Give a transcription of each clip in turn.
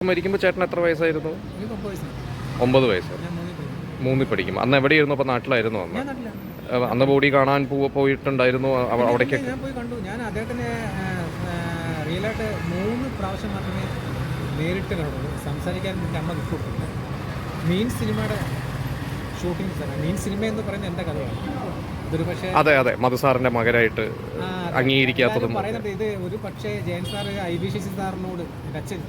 മരിക്കുമ്പോൾ ചേട്ടൻ എത്ര വയസ്സായിരുന്നു? 9 വയസ്സ്. 3 പഠിക്കും. അന്ന് എവിടെയായിരുന്നു? അപ്പോൾ നാട്ടിലായിരുന്നു അന്ന്? അന്ന് ബോഡി കാണാൻ പോയിട്ടുണ്ടായിരുന്നു അവിടേക്ക്? ഞാൻ പോയി കണ്ടു. ഞാൻ അദ്ദേഹത്തിനെ റിയലായിട്ട് 3 പ്രാവശ്യം മാത്രമേ നേരിട്ട് കണ്ടുള്ളൂ. സംസാരിക്കാൻ എൻ്റെ അമ്മ വിട്ടുകൊടുത്തില്ല. മീൻ സിനിമയുടെ ഷൂട്ടിംഗ് സ്ഥലം. മീൻ സിനിമ എന്ന് പറയുന്നത് എൻ്റെ കഥയാണ്. ഇതൊരു പക്ഷേ അതെ മധുസാറിൻ്റെ മകനായിട്ട് അംഗീകരിക്കാത്തതും പറയുന്നുണ്ട്. ഇത് ഒരു പക്ഷേ ജയൻ സാർ IBC സാറിനോട്, എൻ്റെ അച്ഛൻ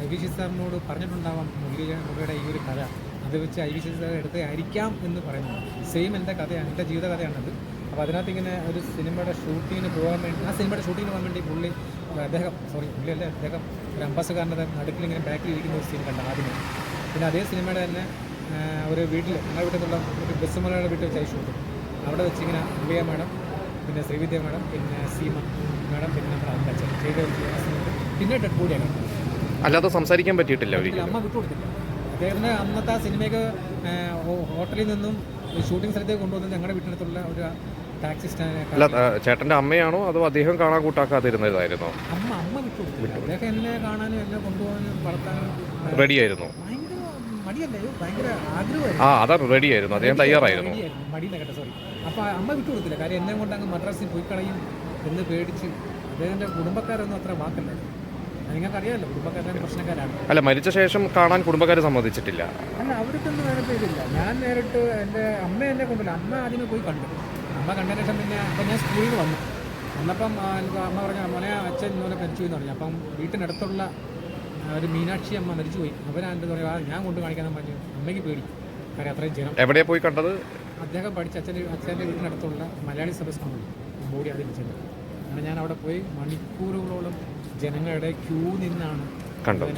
IBC സാറിനോട് പറഞ്ഞിട്ടുണ്ടാവാം മുരളിയുടെ ഈ ഒരു കഥ. അത് വെച്ച് IBC സാർ എടുത്തായിരിക്കാം എന്ന് പറയുന്നത്. സെയിം എൻ്റെ കഥയാണ്, എൻ്റെ ജീവിത കഥയാണത്. അപ്പോൾ അതിനകത്ത് ഇങ്ങനെ ഒരു സിനിമയുടെ ഷൂട്ടിങ്ങിന് പോകാൻ വേണ്ടി, ആ സിനിമയുടെ ഷൂട്ടിങ്ങിന് പോകാൻ വേണ്ടി പുള്ളി ഒരു അംബാസഡറിൻ്റെ നടുക്കിൽ ഇങ്ങനെ ബാക്കിൽ ഇരിക്കുന്ന ഒരു സീൻ കണ്ട ആദ്യമേ. പിന്നെ അതേ സിനിമയുടെ തന്നെ ഒരു വീട്ടിൽ, ഞങ്ങളുടെ വീട്ടിൽ നിന്നുള്ള ഒരു ബസ്സുമലയുടെ വീട്ടിൽ വെച്ചായി ഷൂട്ട്. അവിടെ വെച്ച് ഇങ്ങനെ ഉള്ളിയ മാഡം, പിന്നെ ശ്രീവിദ്യ മാഡം, പിന്നെ സീമ മാഡം, പിന്നെ നമ്മുടെ അച്ഛൻ ചെയ്ത പിന്നെ ഡെഡ് ബോഡിയാണ്. അല്ലാതെ സംസാരിക്കാൻ പറ്റിയിട്ടില്ല ഒരിക്കലും. അമ്മ വിട്ടുകൊടുത്തില്ല. അദ്ദേഹത്തിന് അന്നത്തെ ആ സിനിമയ്ക്ക് ഹോട്ടലിൽ നിന്നും ഷൂട്ടിംഗ് സ്ഥലത്തേക്ക് കൊണ്ടുവന്ന് ഞങ്ങളുടെ വീട്ടിനടുത്തുള്ള ഒരു ടാക്സി സ്റ്റാൻഡ്. അല്ല, ചേട്ടൻ്റെ അമ്മയാണോ അതോ അദ്ദേഹം കാണാൻ കൂട്ടാക്കാതിരുന്നതായിരുന്നോ? അമ്മ വിട്ടുകൊടുത്തില്ല. അദ്ദേഹം എന്നെ കാണാനും എന്നെ കൊണ്ടുപോകാനും വളർത്താനും റെഡിയായിരുന്നു. ഭയങ്കര മടിയല്ലേ, ഭയങ്കര ആഗ്രഹമായിരുന്നു. അതാ റെഡിയായിരുന്നു, അദ്ദേഹം തയ്യാറായിരുന്നു. മടിയെന്ന് കേട്ടോ, സോറി. അപ്പോൾ അമ്മ വിട്ടുകൊടുത്തില്ല. കാര്യം എന്നെ കൊണ്ട് അങ്ങ് മദ്രാസിൽ പോയി കളയും എന്ന് പേടിച്ച്. അദ്ദേഹത്തിൻ്റെ കുടുംബക്കാരൊന്നും അത്ര വാക്കല്ലായിരുന്നു. നിങ്ങൾക്കറിയാമല്ലോ, കുടുംബക്കാരുടെ പ്രശ്നക്കാരാണ്. അല്ല, മരിച്ച ശേഷം കാണാൻ കുടുംബക്കാരെ സമ്മതിച്ചിട്ടില്ല. അല്ല, അവർക്കൊന്നും നേരത്തെ ഇതില്ല. ഞാൻ നേരിട്ട് എൻ്റെ അമ്മ എന്നെ കൊണ്ടില്ല. അമ്മ ആദ്യമേ പോയി കണ്ടു. അമ്മ കണ്ടതിന് ശേഷം പിന്നെ അപ്പം ഞാൻ സ്കൂളിൽ നിന്ന് വന്നപ്പം അമ്മ പറഞ്ഞു, മോനെ അച്ഛൻ ഇന്നലെ മരിച്ചു എന്ന് പറഞ്ഞു. അപ്പം വീട്ടിനടുത്തുള്ള ഒരു മീനാക്ഷി അമ്മ മരിച്ചുപോയി. അവരെന്ത് പറയുക, ഞാൻ കൊണ്ട് കാണിക്കാനും പറഞ്ഞു. അമ്മയ്ക്ക് പേടി, കാര്യം അത്രയും ജനം. എവിടെയാണ് പോയി കണ്ടത്? അദ്ദേഹം പഠിച്ച അച്ഛൻ്റെ വീട്ടിനടുത്തുള്ള മലയാളി സഭ സ്കൂളിൽ ബോഡി ആദ്യം വെച്ചത്. അങ്ങനെ ഞാൻ അവിടെ പോയി മണിക്കൂറുകളോളം ജനങ്ങളുടെ ക്യൂ നിന്നാണ് കണ്ടത്.